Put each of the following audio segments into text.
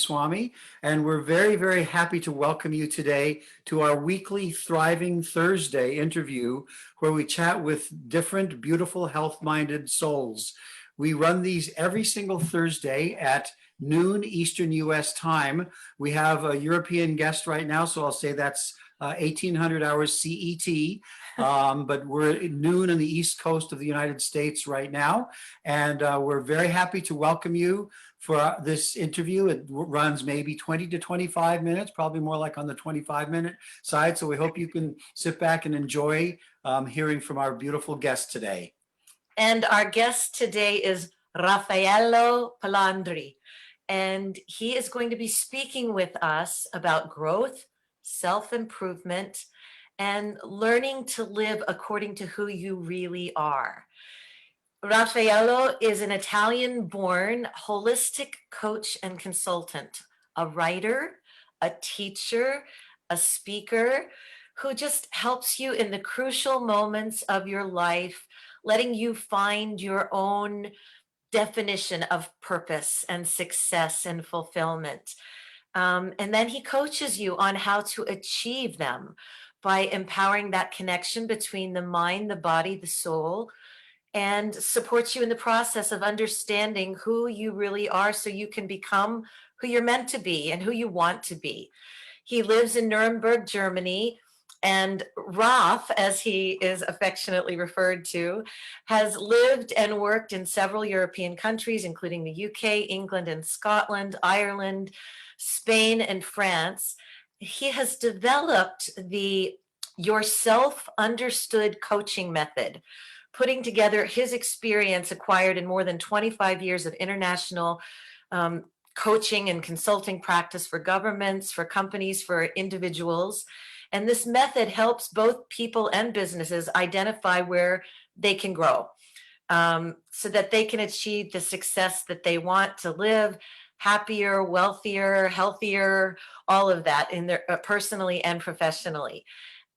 Swami, and we're very, very happy to welcome you today to our weekly Thriving Thursday interview, where we chat with different, beautiful, health-minded souls. We run these every single Thursday at noon Eastern US time. We have a European guest right now, so I'll say that's 1800 hours CET, but we're at noon on the East Coast of the United States right now, and we're very happy to welcome you for this interview. It runs maybe 20 to 25 minutes, probably more like on the 25-minute side, so we hope you can sit back and enjoy hearing from our beautiful guest today. And our guest today is Raffaello Palandri, and he is going to be speaking with us about growth, self-improvement, and learning to live according to who you really are. Raffaello is an Italian-born holistic coach and consultant, a writer, a teacher, a speaker, who just helps you in the crucial moments of your life, letting you find your own definition of purpose and success and fulfillment. And then he coaches you on how to achieve them by empowering that connection between the mind, the body, the soul, and supports you in the process of understanding who you really are so you can become who you're meant to be and who you want to be. He lives in Nuremberg, Germany, and Raf, as he is affectionately referred to, has lived and worked in several European countries, including the UK, England, and Scotland, Ireland, Spain, and France. He has developed the Yourself Understood coaching method, putting together his experience acquired in more than 25 years of international coaching and consulting practice for governments, for companies, for individuals. And this method helps both people and businesses identify where they can grow, so that they can achieve the success that they want to live, happier, wealthier, healthier, all of that in their personally and professionally.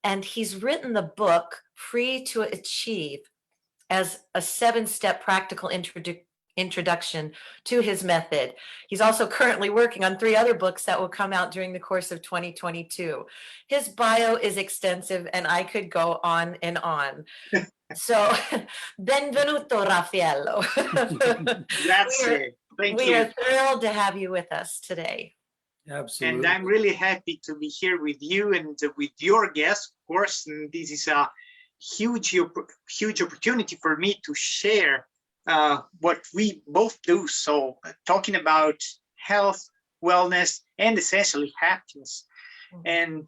And he's written the book Free to Achieve as a 7-step practical introduction to his method. He's also currently working on 3 other books that will come out during the course of 2022. His bio is extensive and I could go on and on. So, benvenuto, Raffaello. Grazie. Thank you. We are thrilled to have you with us today. Absolutely. And I'm really happy to be here with you and with your guests, of course. And this is a huge opportunity for me to share what we both do. So talking about health, wellness, and essentially happiness. And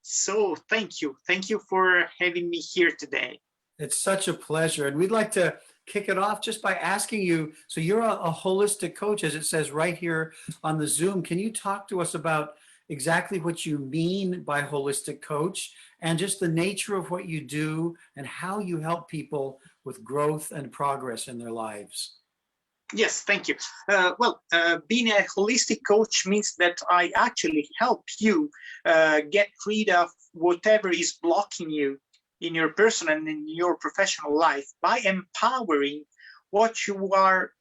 so thank you for having me here today. It's such a pleasure, and we'd like to kick it off just by asking you, so you're a holistic coach, as it says right here on the Zoom. Can you talk to us about exactly what you mean by holistic coach and just the nature of what you do and how you help people with growth and progress in their lives? Yes, thank you. Being a holistic coach means that I actually help you get rid of whatever is blocking you in your personal and in your professional life by empowering what you are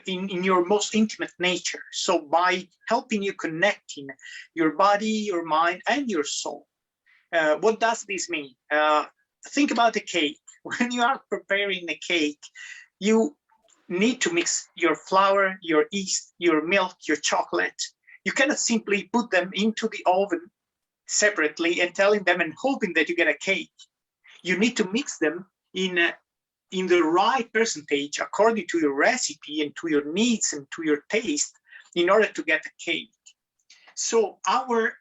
in your most intimate nature. So by helping you connecting your body, your mind, and your soul. What does this mean? Think about a cake. When you are preparing a cake, you need to mix your flour, your yeast, your milk, your chocolate. You cannot simply put them into the oven separately and telling them and hoping that you get a cake. You need to mix them in the right percentage according to your recipe and to your needs and to your taste in order to get a cake. So our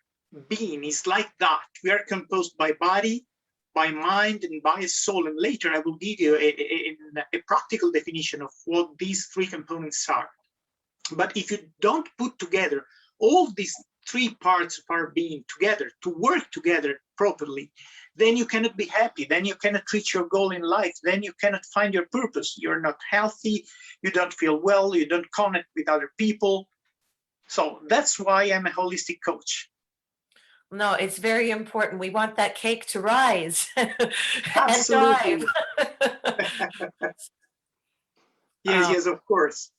being is like that. We are composed by body, by mind, and by soul. And later I will give you a practical definition of what these 3 components are. But if you don't put together all these 3 parts of our being together to work together properly, then you cannot be happy, then you cannot reach your goal in life, then you cannot find your purpose. You're not healthy, you don't feel well, you don't connect with other people. So that's why I'm a holistic coach. No, it's very important. We want that cake to rise and Absolutely. thrive. Yes, of course.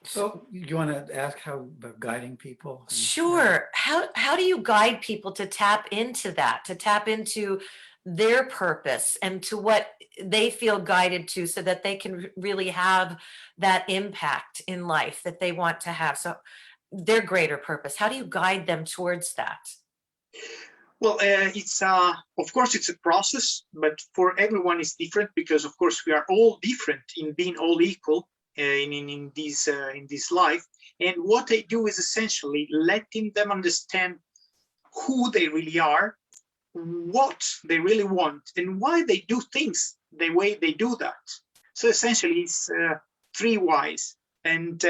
So you want to ask how about guiding people? Sure. How do you guide people to tap into that, to tap into their purpose and to what they feel guided to so that they can really have that impact in life that they want to have? So their greater purpose, how do you guide them towards that? Well, it's of course it's a process, but for everyone it's different because of course we are all different in being all equal in this life. And what I do is essentially letting them understand who they really are, what they really want, and why they do things the way they do that. So essentially, it's three whys, and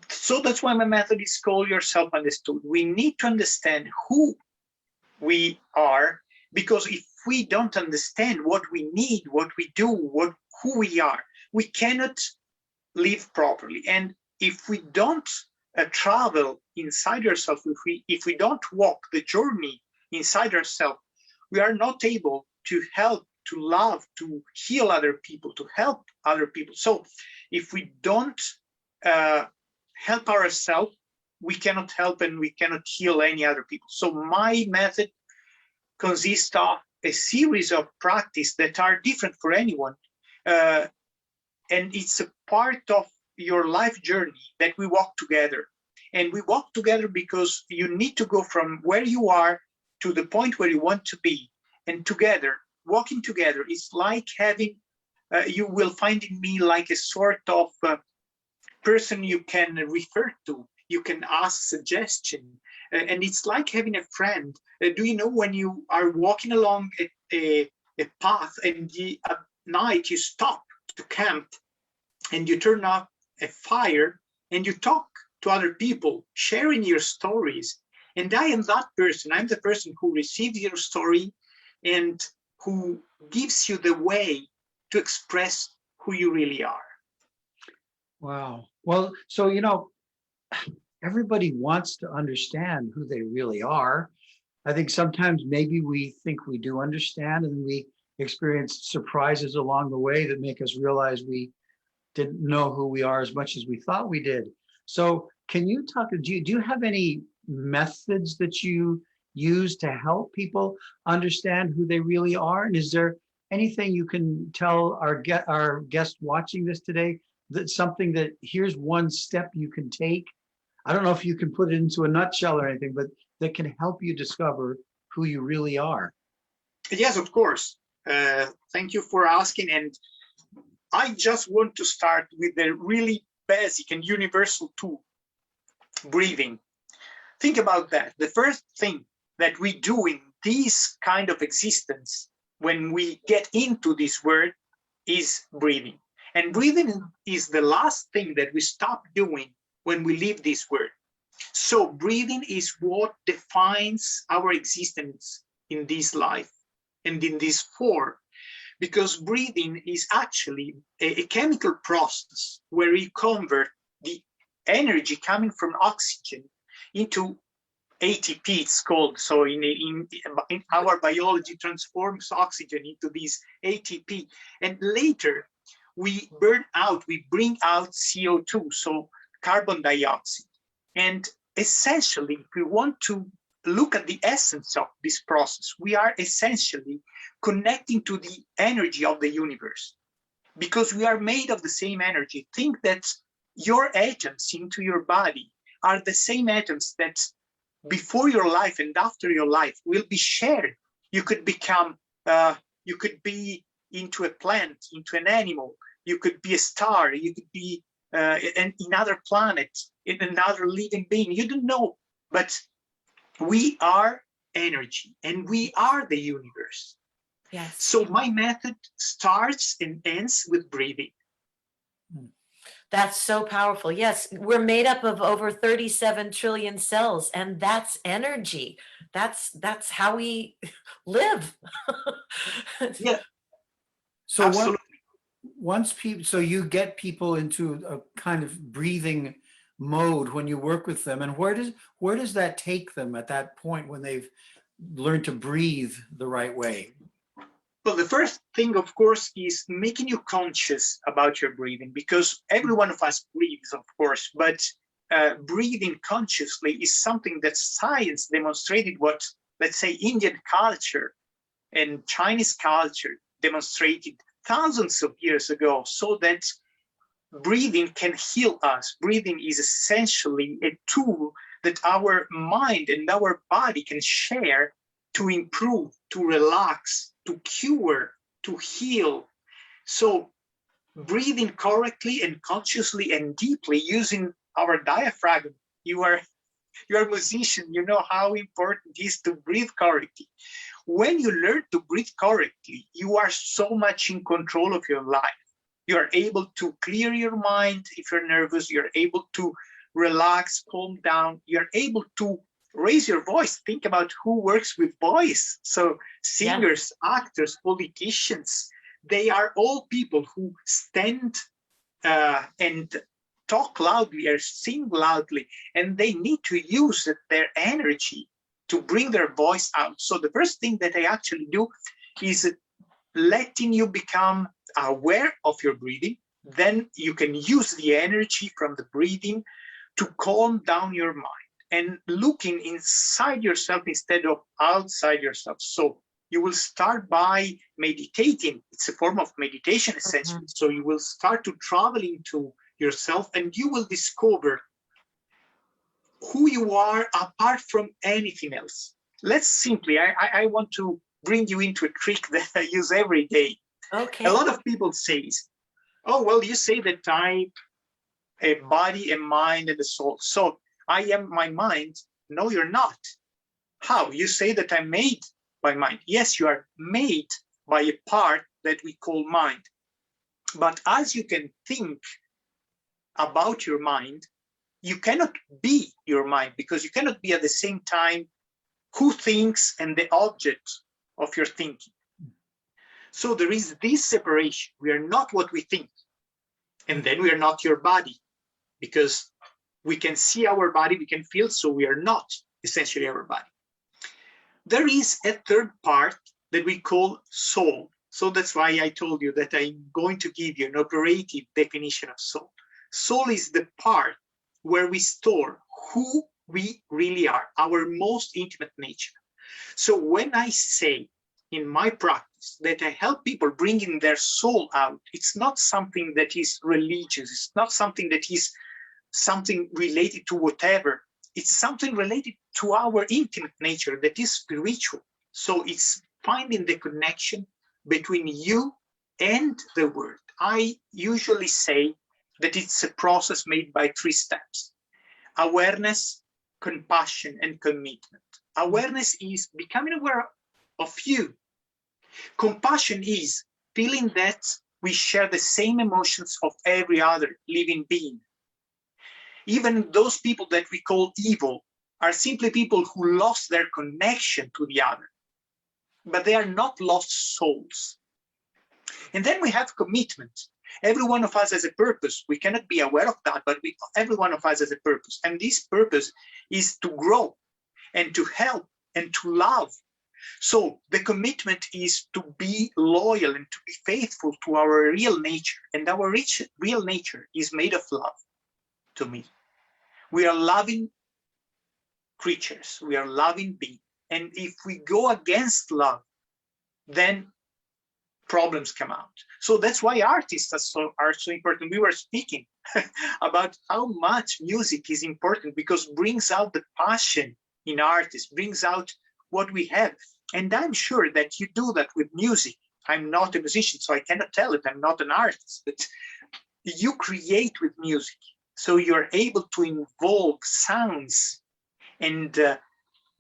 so that's why my method is called Yourself Understood. We need to understand who we are, because if we don't understand what we need, what we do, who we are, we cannot live properly. And if we don't travel inside ourselves, if we don't walk the journey inside ourselves, we are not able to help, to love, to heal other people, to help other people. So if we don't help ourselves, we cannot help and we cannot heal any other people. So my method consists of a series of practices that are different for anyone. And it's a part of your life journey that we walk together. And we walk together because you need to go from where you are to the point where you want to be. And together, walking together is like having, you will find in me like a sort of person you can refer to. You can ask suggestion. And it's like having a friend. Do you know when you are walking along a path and at night you stop to camp and you turn off a fire and you talk to other people, sharing your stories. And I am that person. I'm the person who receives your story and who gives you the way to express who you really are. Wow. Well, so, everybody wants to understand who they really are. I think sometimes maybe we think we do understand and we experience surprises along the way that make us realize we didn't know who we are as much as we thought we did. So can you talk, do you have any methods that you use to help people understand who they really are? And is there anything you can tell our guest watching this today, that's something that here's one step you can take? I don't know if you can put it into a nutshell or anything, but that can help you discover who you really are. Yes, of course. Thank you for asking. And I just want to start with the really basic and universal tool, breathing. Think about that. The first thing that we do in this kind of existence, when we get into this world, is breathing. And breathing is the last thing that we stop doing when we leave this world. So breathing is what defines our existence in this life and in this form, because breathing is actually a chemical process where we convert the energy coming from oxygen into ATP, it's called. So in our biology transforms oxygen into this ATP. And later we bring out CO2, so carbon dioxide. And essentially, if we want to look at the essence of this process, we are essentially connecting to the energy of the universe, because we are made of the same energy. Think that your atoms into your body are the same atoms that before your life and after your life will be shared. You could become, you could be into a plant, into an animal, you could be a star, you could be in another planet, in another living being. You don't know, but we are energy and we are the universe. Yes. So my method starts and ends with breathing. That's so powerful. Yes, we're made up of over 37 trillion cells, and that's energy. That's how we live. Yeah, So absolutely. once people, so you get people into a kind of breathing mode when you work with them, and where does that take them at that point when they've learned to breathe the right way? Well, the first thing, of course, is making you conscious about your breathing, because every one of us breathes, of course, but breathing consciously is something that science demonstrated, what, let's say, Indian culture and Chinese culture demonstrated thousands of years ago, so that breathing can heal us. Breathing is essentially a tool that our mind and our body can share to improve, to relax, to cure, to heal. So breathing correctly and consciously and deeply using our diaphragm. You're a musician, you know how important it is to breathe correctly. When you learn to breathe correctly, you are so much in control of your life. You are able to clear your mind if you're nervous. You're able to relax, calm down. You're able to raise your voice. Think about who works with voice. So singers, actors, politicians, they are all people who stand and talk loudly or sing loudly, and they need to use their energy to bring their voice out. So the first thing that I actually do is letting you become aware of your breathing. Then you can use the energy from the breathing to calm down your mind and looking inside yourself instead of outside yourself. So you will start by meditating. It's a form of meditation, essentially. So you will start to travel into yourself, and you will discover who you are apart from anything else. Let's simply, I want to bring you into a trick that I use every day. Okay. A lot of people say, oh, well, you say that I'm a body, a mind, and a soul. So I am my mind. No, you're not. How? You say that I'm made by mind. Yes, you are made by a part that we call mind. But as you can think about your mind, you cannot be your mind, because you cannot be at the same time who thinks and the object of your thinking. So there is this separation. We are not what we think. And then we are not your body, because we can see our body, we can feel, so we are not essentially our body. There is a third part that we call soul. So that's why I told you that I'm going to give you an operative definition of soul. Soul is the part where we store who we really are, our most intimate nature. So when I say in my practice that I help people bringing their soul out, it's not something that is religious. It's not something that is something related to whatever. It's something related to our intimate nature that is spiritual. So it's finding the connection between you and the world. I usually say that it's a process made by 3 steps: awareness, compassion, and commitment. Awareness is becoming aware of you. Compassion is feeling that we share the same emotions of every other living being. Even those people that we call evil are simply people who lost their connection to the other, but they are not lost souls. And then we have commitment. Every one of us has a purpose. We cannot be aware of that, but every one of us has a purpose. And this purpose is to grow and to help and to love. So the commitment is to be loyal and to be faithful to our real nature. And our real nature is made of love, to me. We are loving creatures. We are loving beings. And if we go against love, then problems come out. So that's why artists are so important. We were speaking about how much music is important, because it brings out the passion in artists, brings out what we have. And I'm sure that you do that with music. I'm not a musician, so I cannot tell it. I'm not an artist, but you create with music. So you're able to involve sounds and the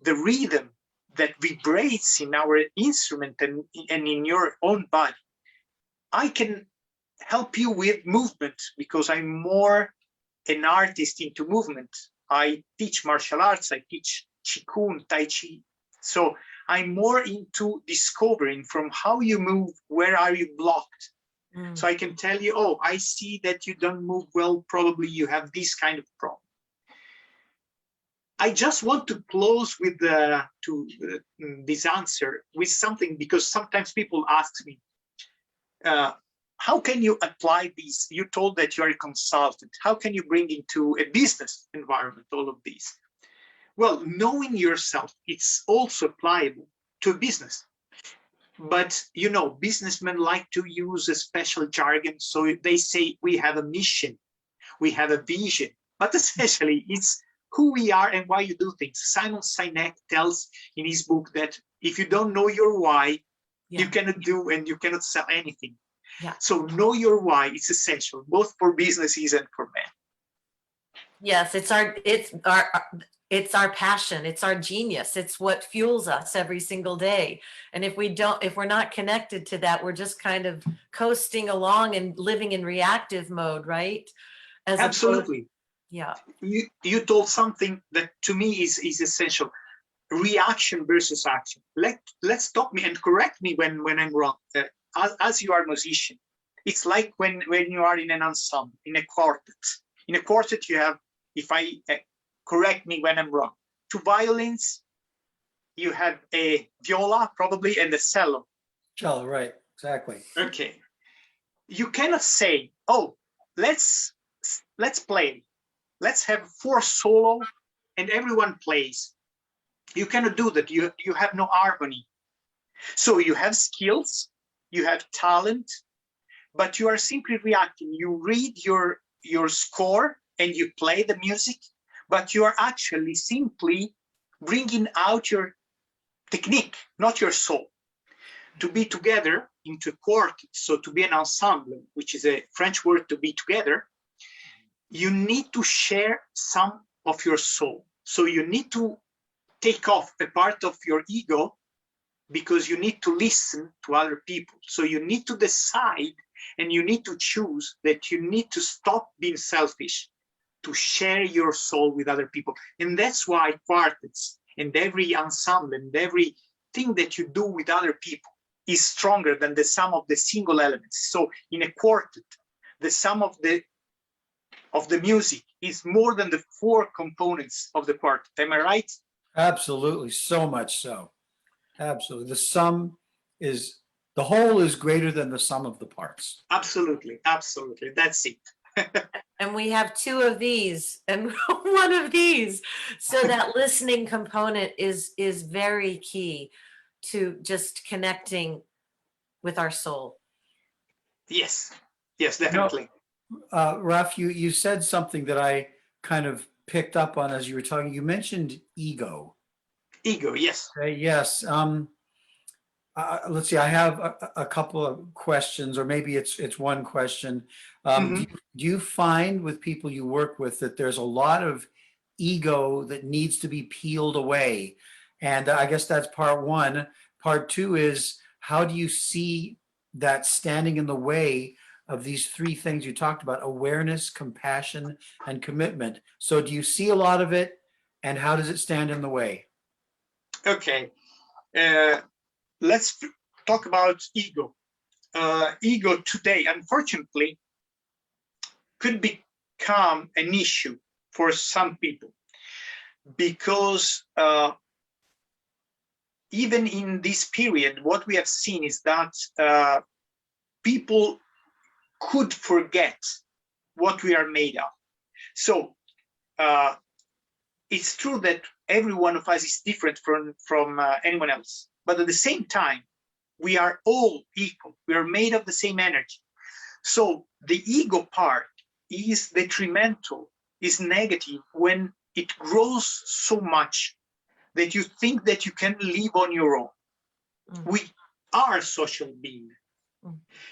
rhythm that vibrates in our instrument and in your own body. I can help you with movement because I'm more an artist into movement. I teach martial arts, I teach Qigong, Tai Chi. So I'm more into discovering from how you move, where are you blocked? So I can tell you, oh, I see that you don't move well, probably you have this kind of problem. I just want to close with this answer with something, because sometimes people ask me, how can you apply these? You told that you are a consultant. How can you bring into a business environment all of these? Well, knowing yourself, it's also applicable to a business. But, you know, businessmen like to use a special jargon. So they say we have a mission, we have a vision, but essentially it's who we are and why you do things. Simon Sinek tells in his book that if you don't know your why, you cannot do and you cannot sell anything. Yeah. So know your why. It's essential, both for businesses and for men. Yes, it's our passion. It's our genius. It's what fuels us every single day. And if we're not connected to that, we're just kind of coasting along and living in reactive mode, right? Absolutely. Yeah. You told something that to me is essential. Reaction versus action. Let's stop me and correct me when I'm wrong. As you are a musician, it's like when you are in an ensemble, in a quartet. In a quartet, you have, if I correct me when I'm wrong, 2 violins, you have a viola probably and a cello. Cello, right, exactly. Okay. You cannot say, oh, let's play. Let's have 4 solo and everyone plays. You cannot do that. You have no harmony. So you have skills, you have talent, but you are simply reacting. You read your score and you play the music, but you are actually simply bringing out your technique, not your soul. To be together into a quartet, so to be an ensemble, which is a French word to be together, you need to share some of your soul. So you need to take off a part of your ego, because you need to listen to other people. So you need to decide and you need to choose that you need to stop being selfish, to share your soul with other people. And that's why quartets and every ensemble and everything that you do with other people is stronger than the sum of the single elements. So in a quartet, the sum of the music is more than the 4 components of the quartet. Am I right? Absolutely, so much so. Absolutely. The whole is greater than the sum of the parts. Absolutely, absolutely. That's it. And we have 2 of these and 1 of these. So that listening component is very key to just connecting with our soul. Yes, definitely. Raf, you said something that I kind of picked up on as you were talking. You mentioned ego. Ego, yes. Yes. Let's see. I have a couple of questions, or maybe it's one question. Do you find with people you work with that there's a lot of ego that needs to be peeled away? And I guess that's part one. Part two is, how do you see that standing in the way of these 3 things you talked about: awareness, compassion, and commitment? So do you see a lot of it, and how does it stand in the way? Okay. Let's talk about ego. Ego today, unfortunately, could become an issue for some people, because even in this period, what we have seen is that people could forget what we are made of. So it's true that every one of us is different from anyone else, but at the same time, we are all equal. We are made of the same energy. So the ego part is detrimental, is negative when it grows so much that you think that you can live on your own. We are social beings.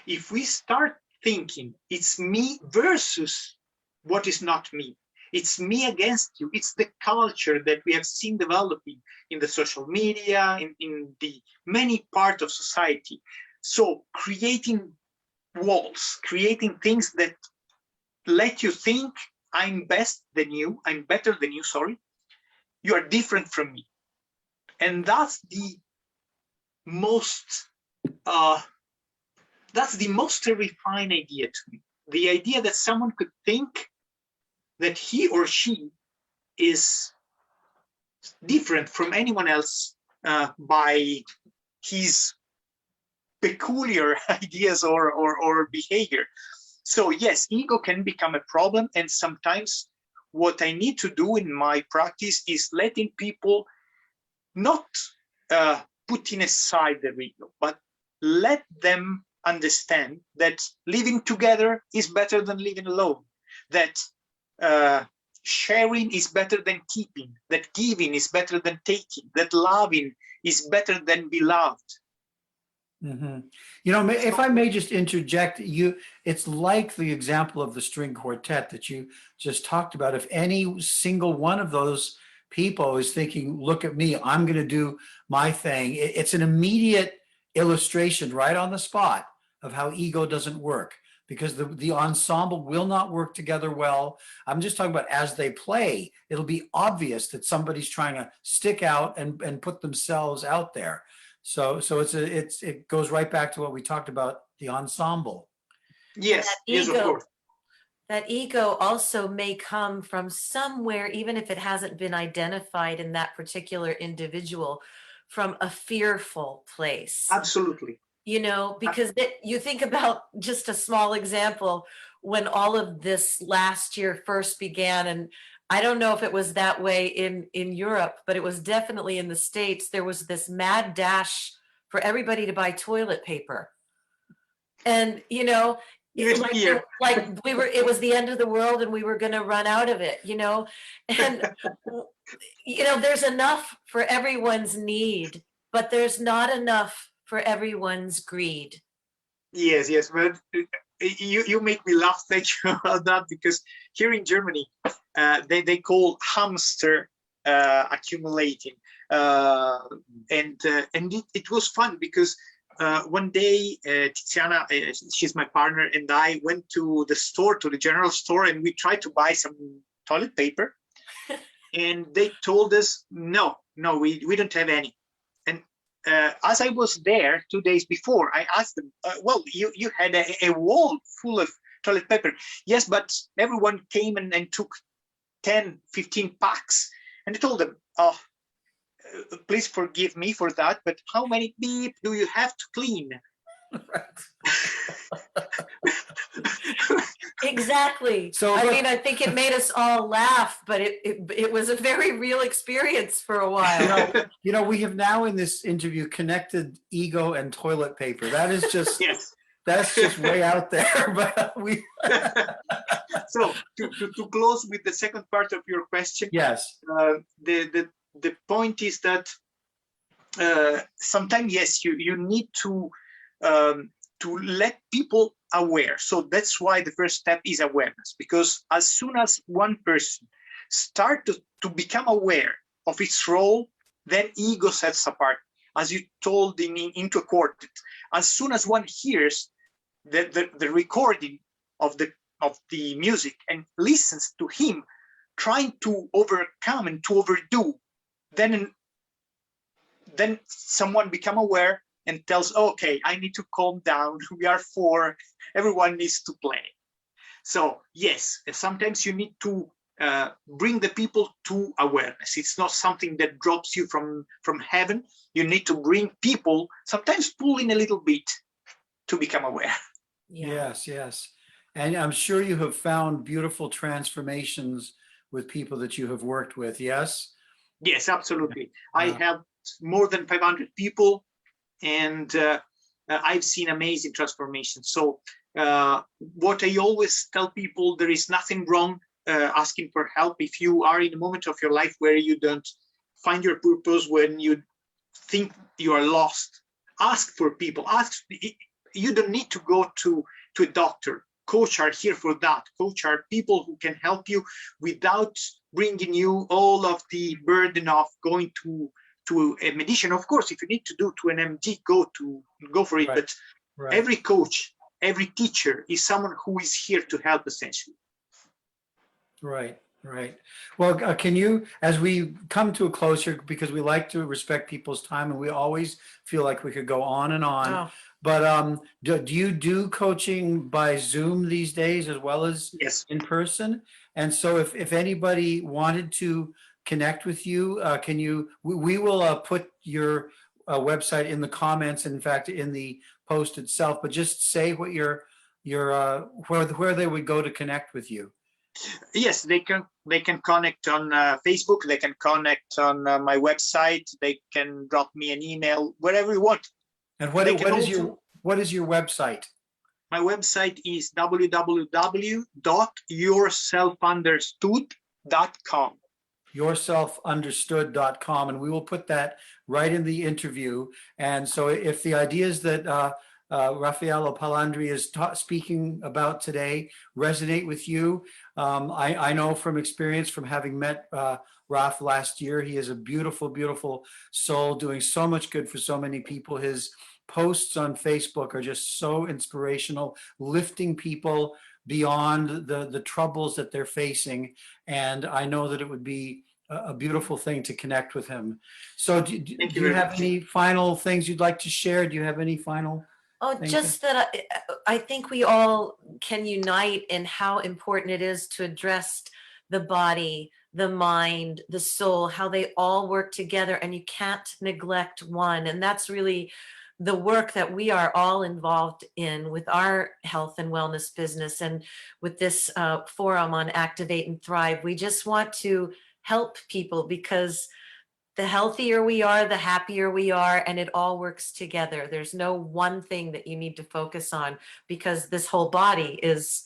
If we start thinking it's me versus what is not me, it's me against you, it's the culture that we have seen developing in the social media, in the many parts of society. So creating walls, creating things that let you think I'm better than you, sorry, you are different from me. And that's the most terrifying idea to me. The idea that someone could think that he or she is different from anyone else by his peculiar ideas or behavior. So yes, ego can become a problem, and sometimes what I need to do in my practice is letting people not putting aside their ego, but let them understand that living together is better than living alone, that sharing is better than keeping, that giving is better than taking, that loving is better than beloved. Mm-hmm. You know, if I may just interject, it's like the example of the string quartet that you just talked about. If any single one of those people is thinking, look at me, I'm going to do my thing, it's an immediate illustration right on the spot of how ego doesn't work, because the ensemble will not work together well. I'm just talking about as they play, it'll be obvious that somebody's trying to stick out and put themselves out there. So it goes right back to what we talked about, the ensemble. Yes, yes, of course. That ego also may come from somewhere, even if it hasn't been identified in that particular individual, from a fearful place. Absolutely. You know, because you think about just a small example when all of this last year first began, and I don't know if it was that way in Europe, but it was definitely in the States. There was this mad dash for everybody to buy toilet paper. And, you know, it was the end of the world and we were going to run out of it, you know, and, you know, there's enough for everyone's need, but there's not enough for everyone's greed. Yes, yes, but you make me laugh. Thank you about that, because here in Germany, they call hamster accumulating, and it was fun because one day Tiziana, she's my partner, and I went to the general store, and we tried to buy some toilet paper, and they told us no, we don't have any. And as I was there 2 days before, I asked them, well, you had a wall full of toilet paper. Yes, but everyone came and took 10, 15 packs. And I told them, oh, please forgive me for that, but how many beep do you have to clean? Exactly. So I mean, I think it made us all laugh, but it was a very real experience for a while. You know, we have now in this interview connected ego and toilet paper. That is just yes. That's just way out there. But we. So to close with the second part of your question, yes, the point is that sometimes yes, you need to let people aware. So that's why the first step is awareness, because as soon as one person starts to become aware of its role, then ego sets apart. As you told into a quartet, as soon as one hears the recording of the music and listens to him trying to overcome and to overdo, then someone become aware and tells, okay, I need to calm down. We are four. Everyone needs to play. So yes, sometimes you need to bring the people to awareness. It's not something that drops you from heaven. You need to bring people, sometimes pull in a little bit to become aware. Yeah. Yes. And I'm sure you have found beautiful transformations with people that you have worked with. Yes. Yes, absolutely. I have more than 500 people, and I've seen amazing transformations. So what I always tell people, there is nothing wrong asking for help. If you are in a moment of your life where you don't find your purpose, when you think you are lost, ask for people. You don't need to go to a doctor. Coach are here for that. Coach are people who can help you without bringing you all of the burden of going to a medicine. Of course, if you need to do to an MD, go for it. Right. But every coach, every teacher is someone who is here to help, essentially. Right. Well, can you, as we come to a closure, because we like to respect people's time and we always feel like we could go on and on. Oh. But do you do coaching by Zoom these days as well as yes. in person? And so if anybody wanted to connect with you? We will put your website in the comments, in fact, in the post itself, but just say what where they would go to connect with you. Yes, they can connect on Facebook. They can connect on my website. They can drop me an email, wherever you want. And They what can is also- what is your website? My website is www.yourselfunderstood.com. yourselfunderstood.com, and we will put that right in the interview. And so if the ideas that Raffaello Palandri is speaking about today resonate with you, I know from experience, from having met Raf last year, he is a beautiful, beautiful soul doing so much good for so many people. His posts on Facebook are just so inspirational, lifting people beyond the troubles that they're facing. And I know that it would be a beautiful thing to connect with him. So do you have any final things you'd like to share? Do you have any final? Oh, just that I think we all can unite in how important it is to address the body, the mind, the soul, how they all work together, and you can't neglect one. And that's really the work that we are all involved in with our health and wellness business, and with this forum on Activate and Thrive. We just want to help people, because the healthier we are, the happier we are, and it all works together. There's no one thing that you need to focus on, because this whole body is,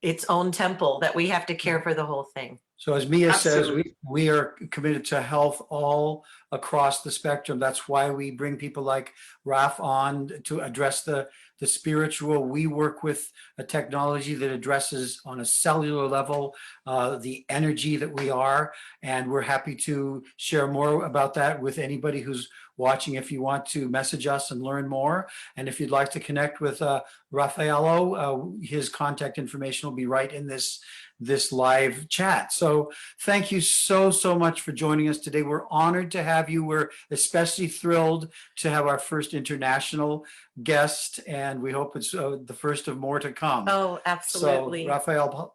its own temple that we have to care for the whole thing. So as Mia Absolutely. says, we are committed to health all across the spectrum. That's why we bring people like Raf on to address the spiritual. We work with a technology that addresses on a cellular level the energy that we are, and we're happy to share more about that with anybody who's watching. If you want to message us and learn more, and if you'd like to connect with Raffaello, his contact information will be right in this live chat. So thank you so much for joining us today. We're honored to have you. We're especially thrilled to have our first international guest, and we hope it's the first of more to come. Oh, absolutely. So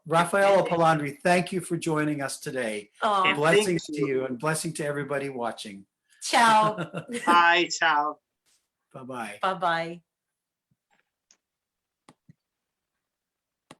Raffaello Palandri, thank you for joining us today. Oh, Blessings to you, and blessing to everybody watching. ciao. Bye, ciao. Bye-bye. Bye-bye.